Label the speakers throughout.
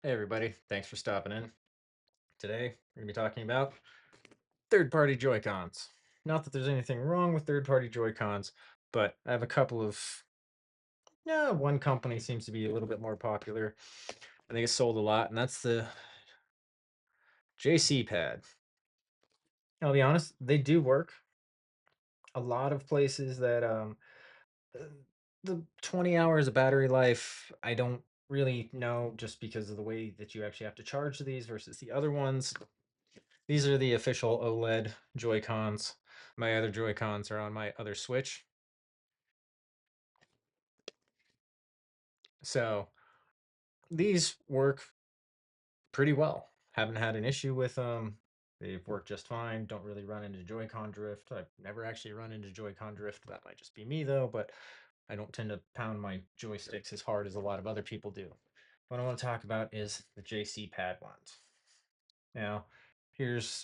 Speaker 1: Hey everybody, thanks for stopping in. Today we're going to be talking about third-party Joy-Cons. Not that there's anything wrong with third-party Joy-Cons, but I have a couple of yeah, one company seems to be a little bit more popular. I think it's sold a lot, and that's the JC Pad. I'll be honest, they do work. A lot of places that uh, the 20 hours of battery life, I don't really know just because of the way that you actually have to charge these versus the other ones. These are the official OLED Joy-Cons. My other Joy-Cons are on my other Switch. So these work pretty well. Haven't had an issue with them. They've worked just fine. Don't really run into Joy-Con drift. I've never actually run into Joy-Con drift. That might just be me though, but I don't tend to pound my joysticks as hard as a lot of other people do. What I want to talk about is the JC Pad ones. Now, here's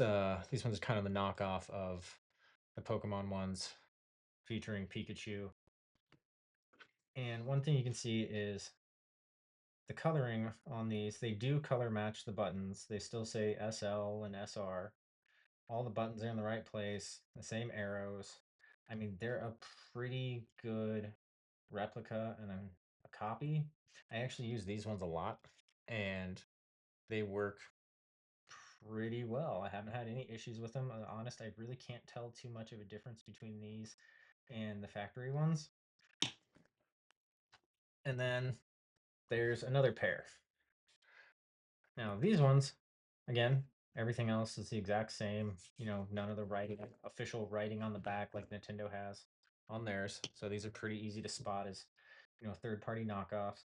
Speaker 1: these ones are kind of the knockoff of the Pokemon ones featuring Pikachu. And one thing you can see is the coloring on these. They do color match the buttons. They still say SL and SR. All the buttons are in the right place, the same arrows. I mean, they're a pretty good replica and a copy. I actually use these ones a lot, and they work pretty well. I haven't had any issues with them. Honest, I really can't tell too much of a difference between these and the factory ones. And then there's another pair. Now, these ones, again, everything else is the exact same. You know, none of the writing, official writing on the back like Nintendo has on theirs. So these are pretty easy to spot as, third-party knockoffs.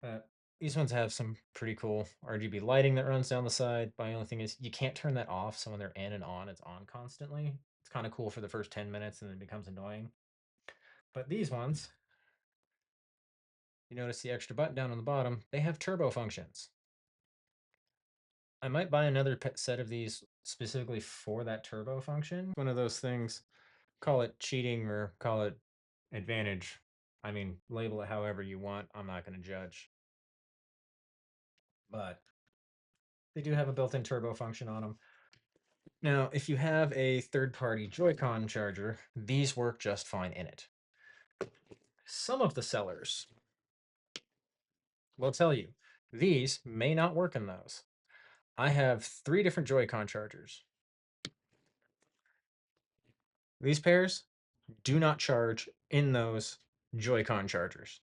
Speaker 1: But these ones have some pretty cool RGB lighting that runs down the side. My only thing is you can't turn that off. So when they're in and on, it's on constantly. It's kind of cool for the first 10 minutes and then it becomes annoying. But these ones, you notice the extra button down on the bottom, they have turbo functions. I might buy another set of these specifically for that turbo function. One of those things, call it cheating or call it advantage. I mean, label it however you want. I'm not going to judge. But they do have a built-in turbo function on them. Now, if you have a third-party Joy-Con charger, these work just fine in it. Some of the sellers will tell you these may not work in those. I have 3 different Joy-Con chargers. These pairs do not charge in those Joy-Con chargers,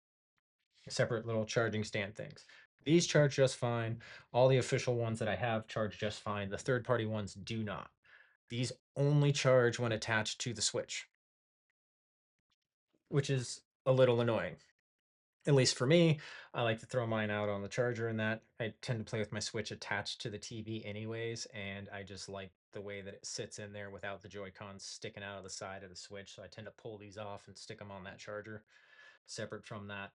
Speaker 1: separate little charging stand things. These charge just fine. All the official ones that I have charge just fine. The third-party ones do not. These only charge when attached to the Switch, which is a little annoying. At least for me, I like to throw mine out on the charger and that. I tend to play with my Switch attached to the TV anyways, and I just like the way that it sits in there without the Joy-Cons sticking out of the side of the Switch. So I tend to pull these off and stick them on that charger separate from that.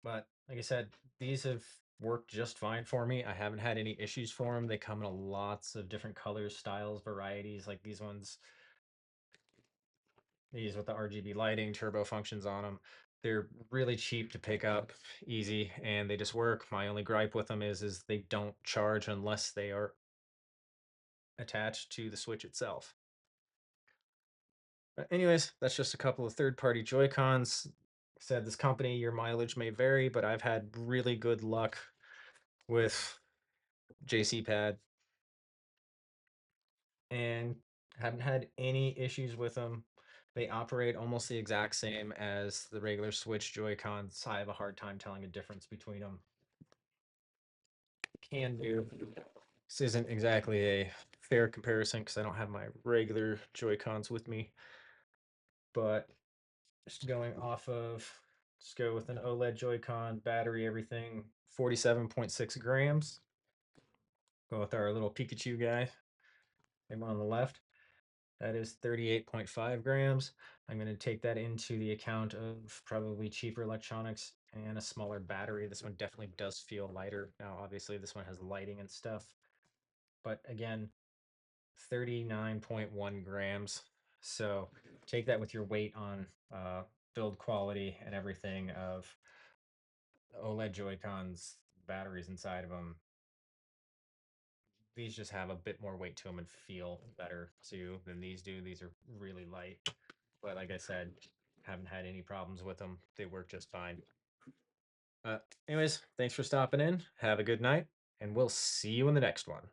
Speaker 1: But like I said, these have worked just fine for me. I haven't had any issues for them. They come in lots of different colors, styles, varieties. Like these ones, these with the RGB lighting, turbo functions on them. They're really cheap to pick up, easy, and they just work. My only gripe with them is they don't charge unless they are attached to the Switch itself. But anyways, that's just a couple of third-party Joy-Cons. Said this company, your mileage may vary, but I've had really good luck with JC Pad and haven't had any issues with them. They operate almost the exact same as the regular Switch Joy-Cons. I have a hard time telling a difference between them. Can do. This isn't exactly a fair comparison because I don't have my regular Joy-Cons with me, but just going off of, just go with an OLED Joy-Con, battery, everything, 47.6 grams. Go with our little Pikachu guy, him on the left. That is 38.5 grams. I'm going to take that into the account of probably cheaper electronics and a smaller battery. This one definitely does feel lighter. Now, obviously, this one has lighting and stuff. But again, 39.1 grams. So take that with your weight on build quality and everything of OLED Joy-Cons. batteries inside of them. These just have a bit more weight to them and feel better too than these do. These are really light, but like I said, haven't had any problems with them. They work just fine. Anyways, thanks for stopping in. Have a good night, and we'll see you in the next one.